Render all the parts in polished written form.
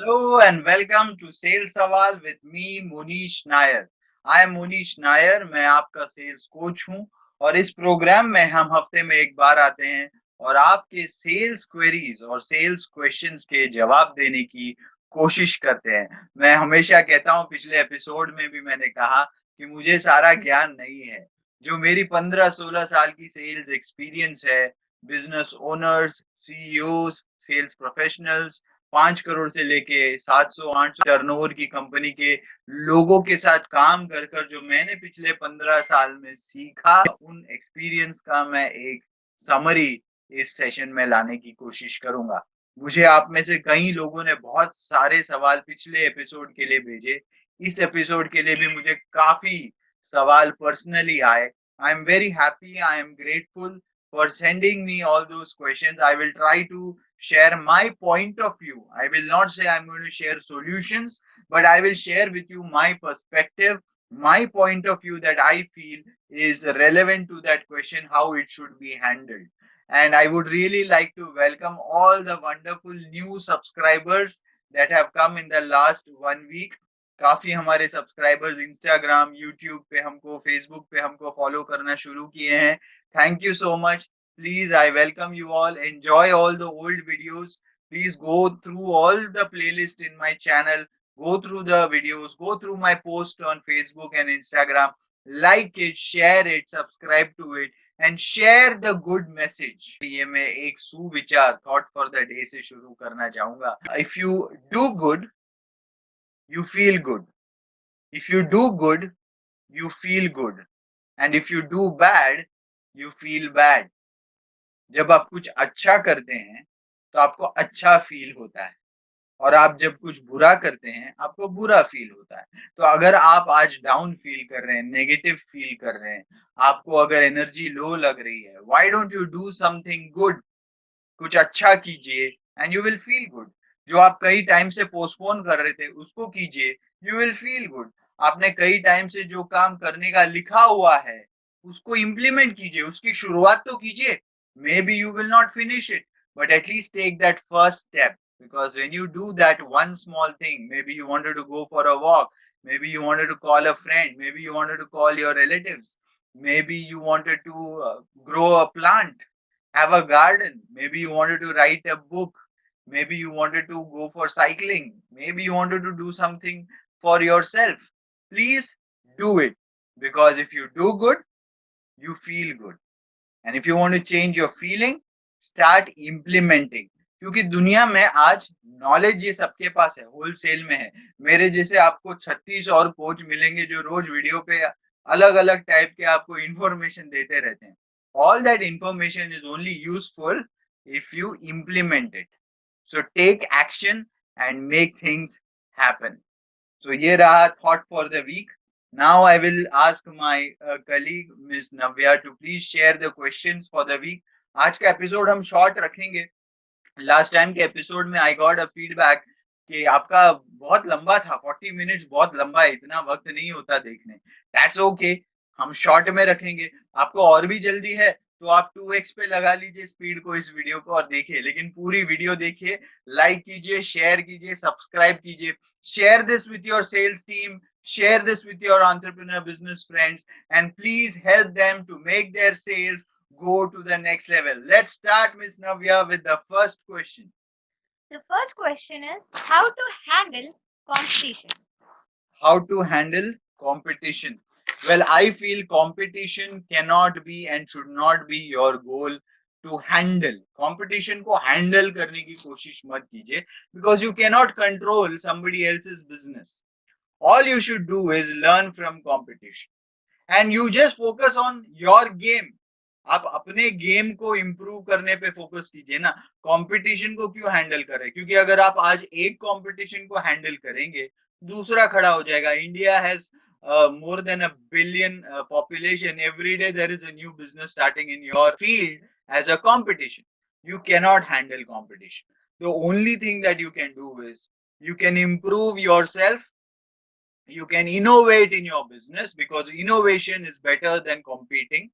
Hello and welcome to Sales Sawal with me Monish Nair. I am Monish Nair. मैं आपका sales coach हूं और इस programme में हम हफ्ते में एक बार आते हैं और आपके सेल्स क्वेरीज और सेल्स क्वेश्चंस के जवाब देने की कोशिश करते हैं। मैं हमेशा कहता हूं, पिछले एपिसोड में भी मैंने कहा कि मुझे सारा ज्ञान नहीं है। जो मेरी 15-16 साल की सेल्स एक्सपीरियंस है, business owners, CEOs, sales professionals, 5 crore से लेके 700-800 टर्नओवर की कंपनी के लोगों के साथ काम कर कर जो मैंने पिछले 15 साल में सीखा, उन एक्सपीरियंस का मैं एक समरी इस सेशन में लाने की कोशिश करूंगा। मुझे आप में से कई लोगों ने बहुत सारे सवाल पिछले एपिसोड के लिए भेजे। इस एपिसोड के लिए भी मुझे काफी सवाल पर्सनली आए। I am very happy, I am grateful for sending me all those questions. I will try to share my point of view. I will not say I'm going to share solutions, but I will share with you my perspective, my point of view that I feel is relevant to that question, how it should be handled. And I would really like to welcome all the wonderful new subscribers that have come in the last 1 week. काफी हमारे subscribers Instagram, YouTube पे हमको, Facebook पे हमको follow करना शुरू किए हैं। Thank you so much. Please, I welcome you all. Enjoy all the old videos. Please go through all the playlist in my channel. Go through the videos. Go through my post on Facebook and Instagram. Like it, share it, subscribe to it, and share the good message. ये मैं एक सुविचार thought for the day से शुरू करना चाहूंगा. If you do good, you feel good. If you do good, you feel good. And if you do bad, you feel bad. जब आप कुछ अच्छा करते हैं तो आपको अच्छा फील होता है, और आप जब कुछ बुरा करते हैं आपको बुरा फील होता है। तो अगर आप आज डाउन फील कर रहे हैं, नेगेटिव फील कर रहे हैं, आपको अगर एनर्जी लो लग रही है, why don't you do something good? कुछ अच्छा कीजिए and you will feel good. जो आप कई टाइम से पोस्टपोन कर रहे थे उसको कीजिए, यू विल फील गुड। आपने कई टाइम से जो काम करने का लिखा हुआ है उसको इम्प्लीमेंट कीजिए, उसकी शुरुआत तो कीजिए। May be you will not finish it, but at least take that first step, because when you do that one small thing, maybe you wanted to go for a walk, maybe you wanted to call a friend, maybe you wanted to call your relatives, maybe you wanted to grow a plant, have a garden, maybe you wanted to write a book, maybe you wanted to go for cycling, maybe you wanted to do something for yourself. Please do it, because if you do good, you feel good. And if you want to change your feeling, start implementing. क्योंकि दुनिया में आज knowledge ये सबके पास है, wholesale में है। मेरे जैसे आपको 36 और कोच मिलेंगे जो रोज वीडियो पे अलग अलग टाइप के आपको इंफॉर्मेशन देते रहते हैं। All that information is only useful if you implement it. So take action and make things happen. So ये रहा thought for the week. Now I will ask my colleague Ms. Navya to please share the questions for the week. आज का episode हम short रखेंगे। Last time के episode में I got a feedback कि आपका बहुत लंबा था, 40 मिनट्स बहुत लंबा है, इतना वक्त नहीं होता देखने। दैट्स ओके, हम शॉर्ट में रखेंगे। आपको और भी जल्दी है तो आप 2x पे लगा लीजिए स्पीड को इस वीडियो को और देखिए, लेकिन पूरी वीडियो देखिए, लाइक कीजिए, शेयर कीजिए, सब्सक्राइब कीजिए। Share this with your sales team, share this with your entrepreneur business friends, and please help them to make their sales go to the next level. Let's start, Miss Navya, with the first question. The first question is how to handle competition. How to handle competition? Well, I feel competition cannot be and should not be your goal to handle. Competition को handle करने की कोशिश मत कीजिए, because you cannot control somebody else's business. All you should do is learn from competition and you just focus on your game. आप अपने game को improve करने पे फोकस कीजिए ना। कंपटीशन को क्यों हैंडल करें? क्योंकि अगर आप आज एक कंपटीशन को हैंडल करेंगे, दूसरा खड़ा हो जाएगा। India has more than a billion population. Every day there is a new business starting in your field as a competition. You cannot handle competition. The only thing that you can do is you can improve yourself, you can innovate in your business, because innovation is better than competing.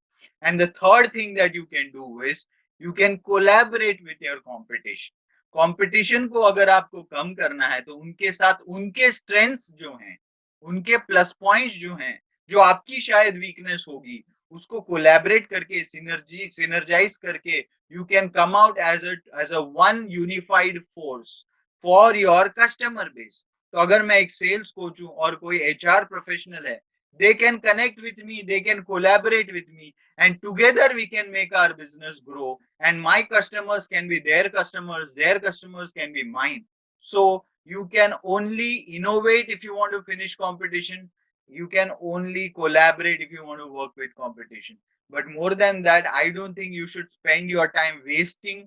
And the third thing that you can do is you can collaborate with your competition. Competition को अगर आपको कम करना है तो उनके साथ उनके strengths जो हैं, उनके प्लस पॉइंट्स जो हैं, जो आपकी शायद वीकनेस होगी, उसको कोलैबोरेट करके सिनर्जाइज करके you can come out as a one unified force for your customer base. तो अगर मैं एक सेल्स कोच हूं और कोई एचआर प्रोफेशनल है, they can connect with me, they can collaborate with me, and together we can make our business grow, and my customers can be their customers can be mine. So you can only innovate if you want to finish competition, you can only collaborate if you want to work with competition. But more than that, I don't think you should spend your time wasting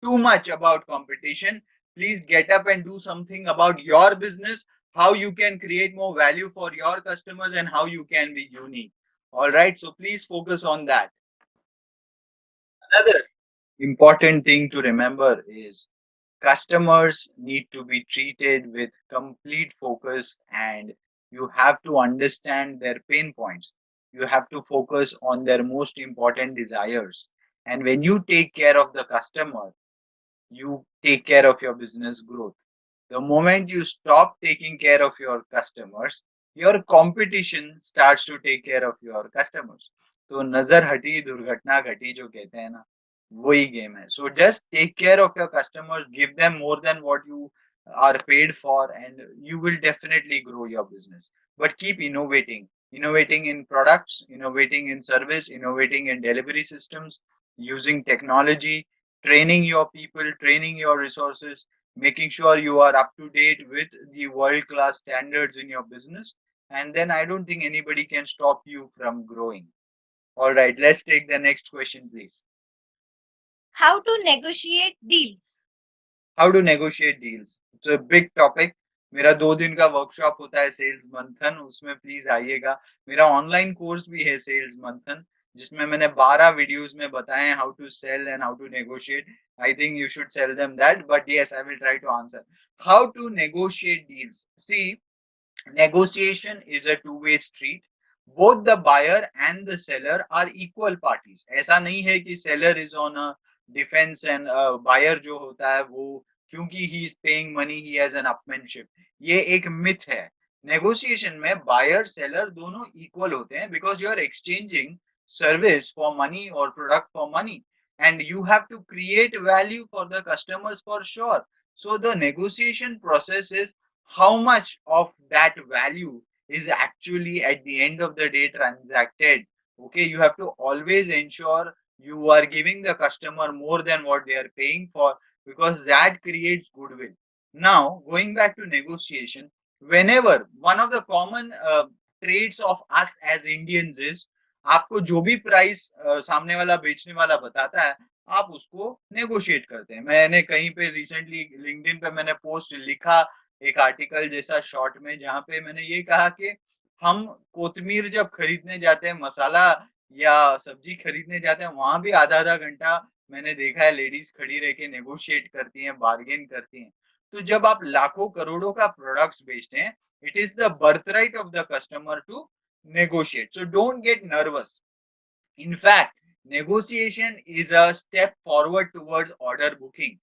too much about competition. Please get up and do something about your business, how you can create more value for your customers, and how you can be unique. All right, so please focus on that. Another important thing to remember is customers need to be treated with complete focus, and you have to understand their pain points. You have to focus on their most important desires. And when you take care of the customer, you take care of your business growth. The moment you stop taking care of your customers, your competition starts to take care of your customers. तो नजर हटी दुर्घटना घटी जो कहते हैं ना, वही गेम है. So just take care of your customers, give them more than what you are paid for, and you will definitely grow your business. But keep innovating in products, innovating in service, innovating in delivery systems, using technology, training your people, training your resources, making sure you are up to date with the world class standards in your business. And then I don't think anybody can stop you from growing. All right, let's take the next question, please. How to negotiate deals? How to negotiate deals? It's a big topic. मेरा 2 दिन का workshop होता है sales मंथन, उसमें please आइएगा. मेरा online course भी है सेल्स मंथन, जिसमें मैंने 12 वीडियोस में बताए हैं how to sell and how to negotiate. I think you should tell them that, but yes, I will try to answer. How to negotiate deals? See, negotiation is a two-way street. Both the buyer and the seller are equal parties. ऐसा नहीं है कि seller is on a defense and buyer जो होता है वो क्योंकि he is paying money he has an upmanship. ये एक myth है. Negotiation में buyer seller दोनों equal होते हैं because you are exchanging service for money or product for money, and you have to create value for the customers for sure. So the negotiation process is how much of that value is actually at the end of the day transacted. Okay, you have to always ensure you are giving the customer more than what they are paying for, because that creates goodwill. Now going back to negotiation, whenever one of the common traits of us as Indians is, आपको जो भी price सामने वाला बेचने वाला बताता है आप उसको नेगोशिएट करते हैं. मैंने कहीं पे रिसेंटली लिंक्डइन पे मैंने पोस्ट लिखा, एक आर्टिकल जैसा शॉर्ट में, जहाँ पे मैंने ये कहा कि हम कोतमीर जब खरीदने जाते हैं, मसाला या सब्जी खरीदने जाते हैं, वहां भी आधा आधा घंटा मैंने देखा है लेडीज खड़ी रह के नेगोशिएट करती हैं, बार्गेन करती हैं. तो जब आप लाखों करोड़ों का प्रोडक्ट्स बेचते हैं, it is the birth right of the customer to negotiate. So don't get nervous. In fact, negotiation is a step forward towards order booking.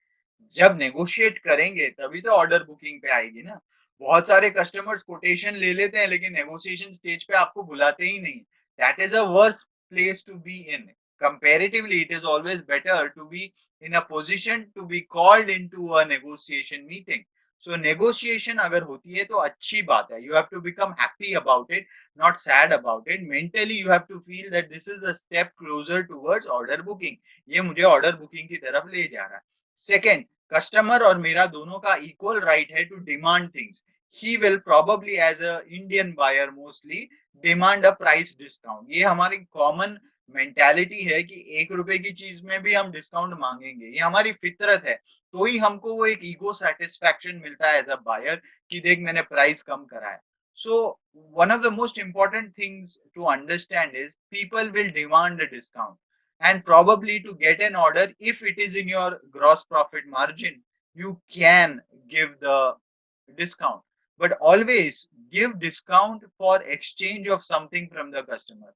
जब नेगोशिएट करेंगे तभी तो ऑर्डर बुकिंग पे आएगी ना. बहुत सारे कस्टमर्स कोटेशन ले लेते हैं लेकिन नेगोशिएशन स्टेज पे आपको बुलाते ही नहीं. That is a worst place to be in. Comparatively it is always better to be in a position to be called into a negotiation meeting. So negotiation अगर होती है तो अच्छी बात है. You have to become happy about it, not sad about it. Mentally you have to feel that this is a step closer towards order booking. ये मुझे order booking की तरफ ले जा रहा है. Second, कस्टमर और मेरा दोनों का इक्वल राइट है to demand things. He will probably as a Indian buyer mostly demand a price discount. ये हमारी कॉमन मेंटालिटी है कि 1 रुपए की चीज में भी हम डिस्काउंट मांगेंगे. ये हमारी फितरत है. तो ही हमको वो एक ईगो सेटिस्फैक्शन मिलता है एज अ बायर कि देख मैंने प्राइस कम करा है. So one of the most important things to understand is people will demand a discount, and probably to get an order, if it is in your gross profit margin, you can give the discount. But always give discount for exchange of something from the customer.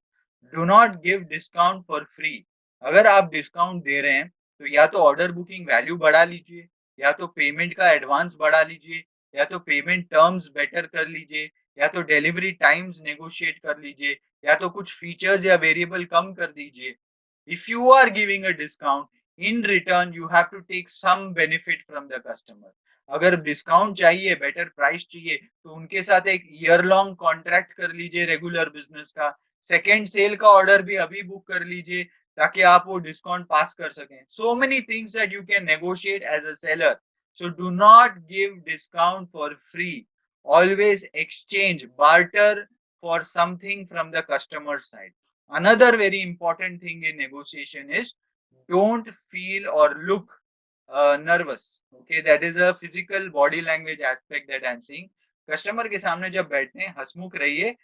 Do not give discount for free. अगर आप discount दे रहे हैं तो या तो order booking value बढ़ा लीजिए, या तो पेमेंट का एडवांस बढ़ा लीजिए, या तो पेमेंट टर्म्स बेटर कर लीजिए, या तो डिलीवरी टाइम्स नेगोशिएट कर लीजिए, या तो कुछ फीचर्स या वेरिएबल कम कर दीजिए. If you are giving a discount, in return you have to take some benefit from the customer. अगर डिस्काउंट चाहिए, बेटर प्राइस चाहिए, तो उनके साथ एक ईयर लॉन्ग कॉन्ट्रैक्ट कर लीजिए रेगुलर बिजनेस का. सेकेंड सेल का ऑर्डर भी अभी बुक कर लीजिए ताकि आप वो डिस्काउंट पास कर सकें. So many things that you can negotiate as a seller. So do not give discount for free. Always exchange, barter for something from the customer side. Another very important thing in negotiation is don't feel or look nervous. Okay, that is a physical body language aspect that I'm seeing. Customer के सामने जब बैठते हैं हंसमुख रहिए.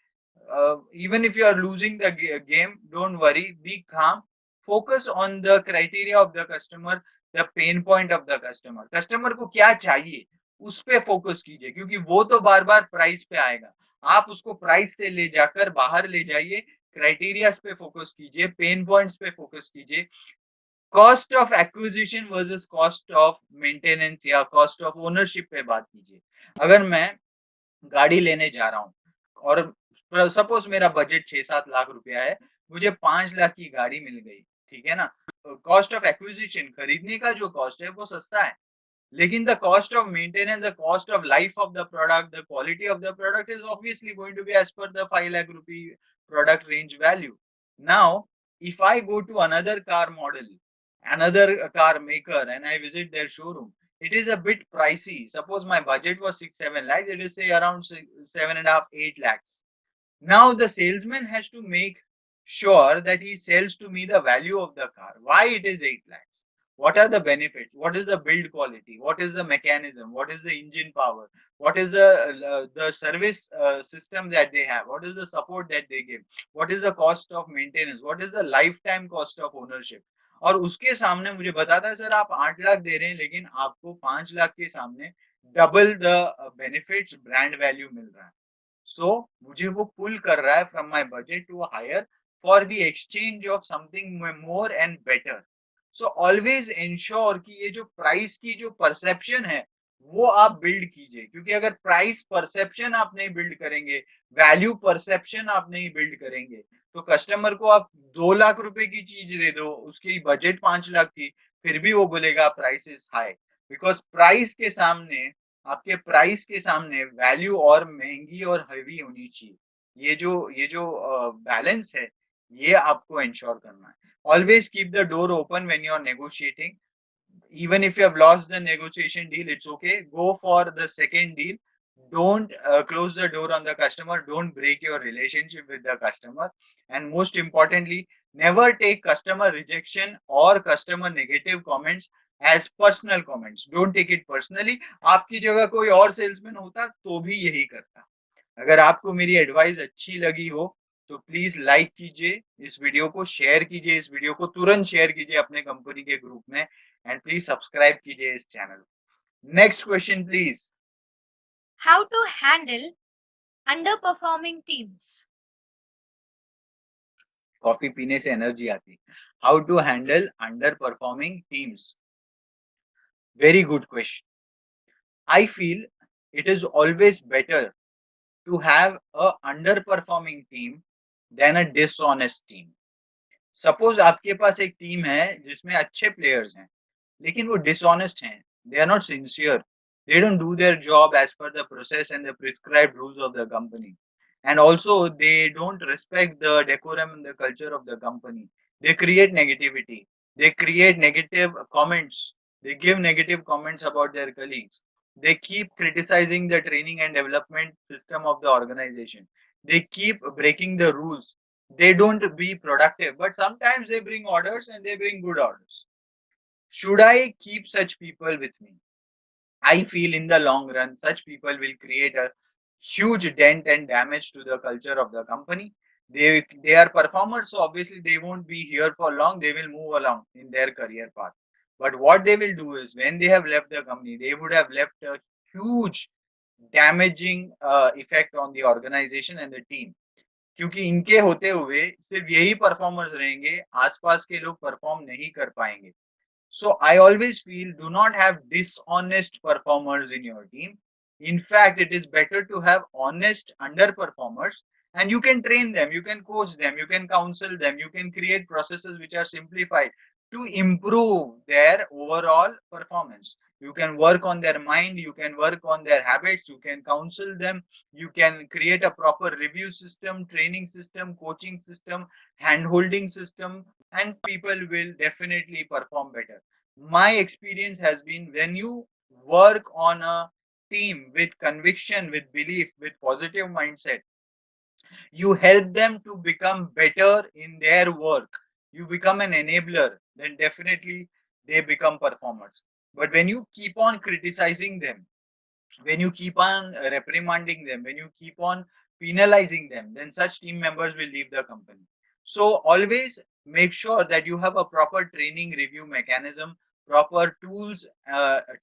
Even if you are losing the game, don't worry, be calm, focus on the criteria of the customer, the pain point of the customer. Customer को क्या चाहिए उस पे फोकस कीजिए, क्योंकि वो तो बार बार प्राइस पे आएगा. आप उसको प्राइस से ले जाकर बाहर ले जाइए, क्राइटेरिया पे फोकस कीजिए, पेन पॉइंट्स पे फोकस कीजिए. Cost of acquisition versus cost of maintenance या कॉस्ट ऑफ ओनरशिप पे बात कीजिए. अगर मैं गाड़ी लेने जा रहा हूँ और सपोज मेरा बजट 6-7 लाख रुपया है, मुझे 5 लाख की गाड़ी मिल गई, ठीक है ना. कॉस्ट ऑफ एक्विजिशन, खरीदने का जो कॉस्ट है वो सस्ता है, लेकिन the cost of maintenance, the cost of life of the product, the quality of the product is obviously going to be as per the 5 lakh rupee product range value. Now, if I go to another car model, another car maker, and I visit their showroom, it is a bit pricey. Suppose my budget was 6-7 lakhs, it is say around 7.5-8 lakhs. Now the salesman has to make sure that he sells to me the value of the car. Why it is 8 lakhs? What are the benefits? What is the build quality? What is the mechanism? What is the engine power? What is the service system that they have? What is the support that they give? What is the cost of maintenance? What is the lifetime cost of ownership? और उसके सामने मुझे बताता है sir आप 8 लाख दे रहे हैं, लेकिन आपको 5 लाख के सामने double the benefits brand value मिल रहा है. सो मुझे वो पुल कर रहा है from my budget to higher for the exchange of something more and better. So always ensure कि ये जो प्राइस की जो परसेप्शन है वो आप बिल्ड कीजिए, क्योंकि अगर प्राइस परसेप्शन आप नहीं बिल्ड करेंगे, वैल्यू परसेप्शन आप नहीं बिल्ड करेंगे, तो कस्टमर को आप 2 लाख रुपए की चीज दे दो, उसकी बजट 5 लाख थी, फिर भी वो बोलेगा price is high. Because price के सामने, आपके प्राइस के सामने वैल्यू और महंगी और हेवी होनी चाहिए. ये जो बैलेंस है, ये आपको इंश्योर करना है. Always keep the door open when you are negotiating. Even if you have lost the negotiation deal, it's okay. Go for the second deal. Don't close the door on the customer. Don't break your relationship with the customer. And most importantly, never take customer rejection or customer negative comments as personal comments. Don't take it personally. आपकी जगह कोई और salesman होता तो भी यही करता. अगर आपको मेरी एडवाइस अच्छी लगी हो तो प्लीज लाइक कीजिए इस वीडियो को, शेयर कीजिए इस वीडियो को, तुरंत शेयर कीजिए अपने कंपनी के ग्रुप में, एंड प्लीज सब्सक्राइब कीजिए इस चैनल. Next question please. How to handle underperforming teams? Coffee पीने से एनर्जी आती. How to handle underperforming teams. Very good question. I feel it is always better to have a underperforming team than a dishonest team. Suppose आपके पास एक team है जिसमें अच्छे players हैं, लेकिन वो dishonest हैं. They are not sincere. They don't do their job as per the process and the prescribed rules of the company. And also they don't respect the decorum and the culture of the company. They create negativity. They create negative comments. They give negative comments about their colleagues. They keep criticizing the training and development system of the organization. They keep breaking the rules. They don't be productive, but sometimes they bring orders and they bring good orders. Should I keep such people with me? I feel in the long run, such people will create a huge dent and damage to the culture of the company. They are performers, so obviously they won't be here for long. They will move along in their career path. But what they will do is, when they have left the company, they would have left a huge damaging effect on the organization and the team. क्योंकि इनके होते हुए सिर्फ यही performers रहेंगे, आसपास के लोग परफॉर्म नहीं कर पाएंगे. So I always feel, do not have dishonest performers in your team. In fact, it is better to have honest underperformers, and you can train them, you can coach them, you can counsel them, you can create processes which are simplified to improve their overall performance. You can work on their mind, you can work on their habits, you can counsel them, you can create a proper review system, training system, coaching system, hand holding system, and people will definitely perform better. My experience has been, when you work on a team with conviction, with belief, with positive mindset, you help them to become better in their work, you become an enabler, then definitely they become performers. But when you keep on criticizing them, when you keep on reprimanding them, when you keep on penalizing them, then such team members will leave the company. So always make sure that you have a proper training review mechanism, proper tools,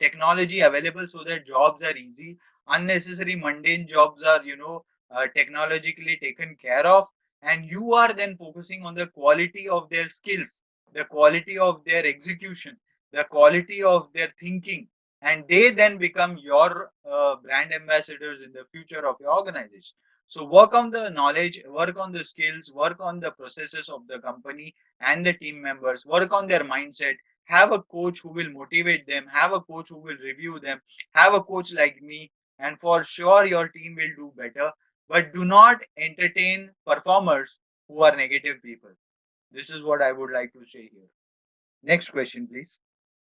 technology available so that jobs are easy. Unnecessary mundane jobs are, technologically taken care of, and you are then focusing on the quality of their skills, the quality of their execution, the quality of their thinking, and they then become your brand ambassadors in the future of your organization. So work on the knowledge, work on the skills, work on the processes of the company and the team members, work on their mindset. Have a coach who will motivate them, have a coach who will review them, have a coach like me, and for sure your team will do better. But do not entertain performers who are negative people. This is what I would like to say here. Next question, please.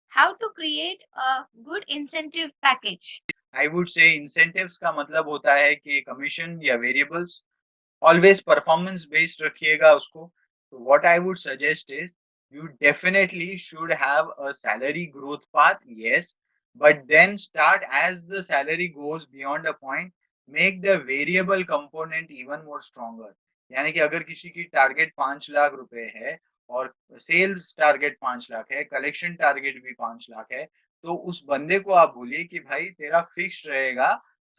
How to create a good incentive package? I would say incentives का मतलब होता है कि commission या variables. Always performance based रखिएगा उसको. So what I would suggest is, you definitely should have a salary growth path, yes, but then start, as the salary goes beyond a point, make the variable component even more stronger. यानी कि अगर किसी की target 5 lakh रुपए है और sales target 5 lakh है, collection target भी 5 लाख है, तो उस बंदे को आप बोलिए कि भाई तेरा फिक्स्ड रहेगा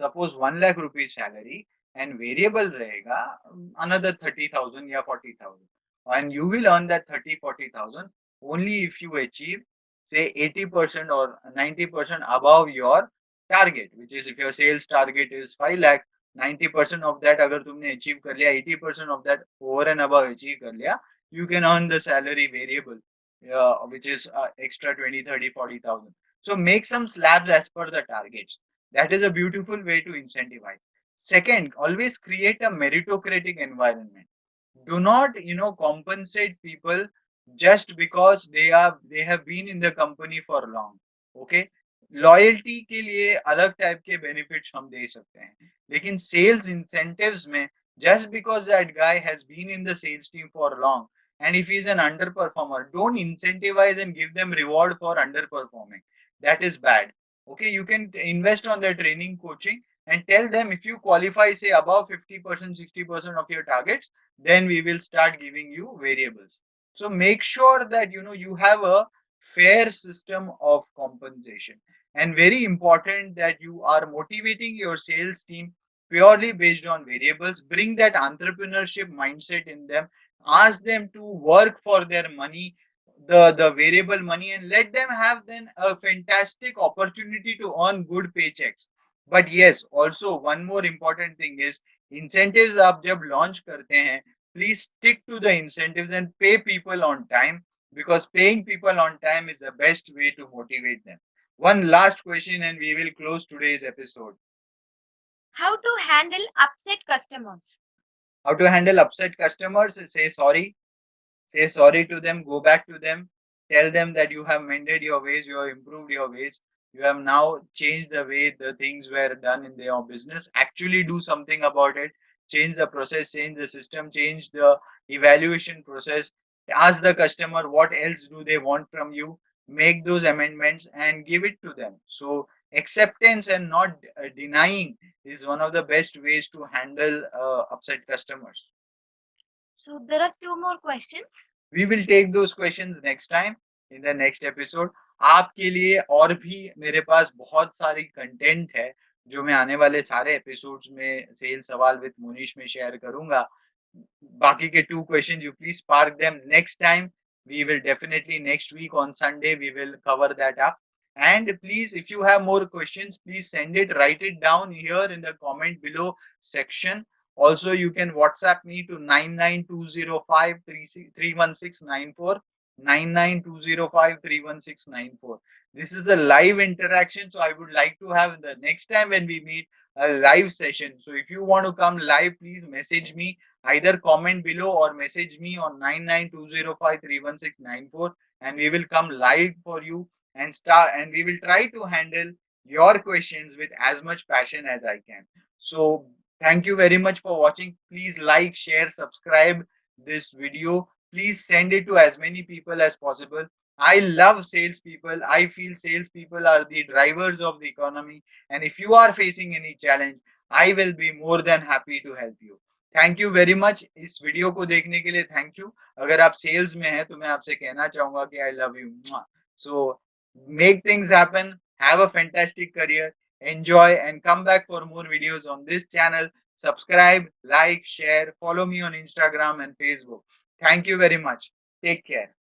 suppose 1 lakh rupees salary, and variable रहेगा another 30,000 या 40,000, and you will earn that 30-40,000 only if you achieve say 80% or 90% above your target, which is, if your sales target is 5 lakh, 90% of that अगर तुमने achieve कर लिया, 80% of that over and above achieve कर लिया, you can earn the salary variable, which is extra 20, 30, 40,000. So make some slabs as per the targets. That is a beautiful way to incentivize. Second, always create a meritocratic environment. Do not, compensate people just because they have been in the company for long. Okay, loyalty के लिए अलग type के benefits हम दे सकते हैं, लेकिन sales incentives में, just because that guy has been in the sales team for long, and if he's an underperformer, don't incentivize and give them reward for underperforming. That is bad. Okay, you can invest on their training, coaching, and tell them, if you qualify say above 50%, 60% of your targets, then we will start giving you variables. So make sure that you have a fair system of compensation, and very important that you are motivating your sales team purely based on variables. Bring that entrepreneurship mindset in them, ask them to work for their money, the variable money, and let them have then a fantastic opportunity to earn good paychecks. But yes, also one more important thing is, incentives आप जब launch करते हैं, please stick to the incentives and pay people on time, because paying people on time is the best way to motivate them. One last question and we will close today's episode. How to handle upset customers? How to handle upset customers? Say sorry to them, go back to them, tell them that you have mended your ways, you have improved your ways, you have now changed the way the things were done in your business. Actually do something about it. Change the process, change the system, change the evaluation process. Ask the customer what else do they want from you, make those amendments and give it to them. So acceptance and not denying is one of the best ways to handle upset customers. So there are two more questions. We will take those questions next time in the next episode. आपके लिए और भी मेरे पास बहुत सारी content है जो मैं आने वाले सारे एपिसोड्स में सेल सवाल विद मुनीश में शेयर करूंगा. बाकी के 2 questions you please park them. Next time We will definitely next week on Sunday, we will cover that up. And please, if you have more questions, please send it, write it down here in the comment below section. Also, you can WhatsApp me to 99205 31694, 99205 31694. This is a live interaction, so I would like to have the next time when we meet a live session. So if you want to come live, please message me, either comment below or message me on 99205 31694, and we will come live for you and we will try to handle your questions with as much passion as I can. So thank you very much for watching. Please like, share, subscribe this video. Please send it to as many people as possible. I love salespeople. I feel salespeople are the drivers of the economy. And if you are facing any challenge, I will be more than happy to help you. Thank you very much इस video को देखने के लिए. Thank you. अगर आप sales में हैं तो मैं आपसे कहना चाहूंगा कि I love you. So make things happen, have a fantastic career, enjoy, and come back for more videos on this channel. Subscribe, like, share, follow me on Instagram and Facebook. Thank you very much. Take care.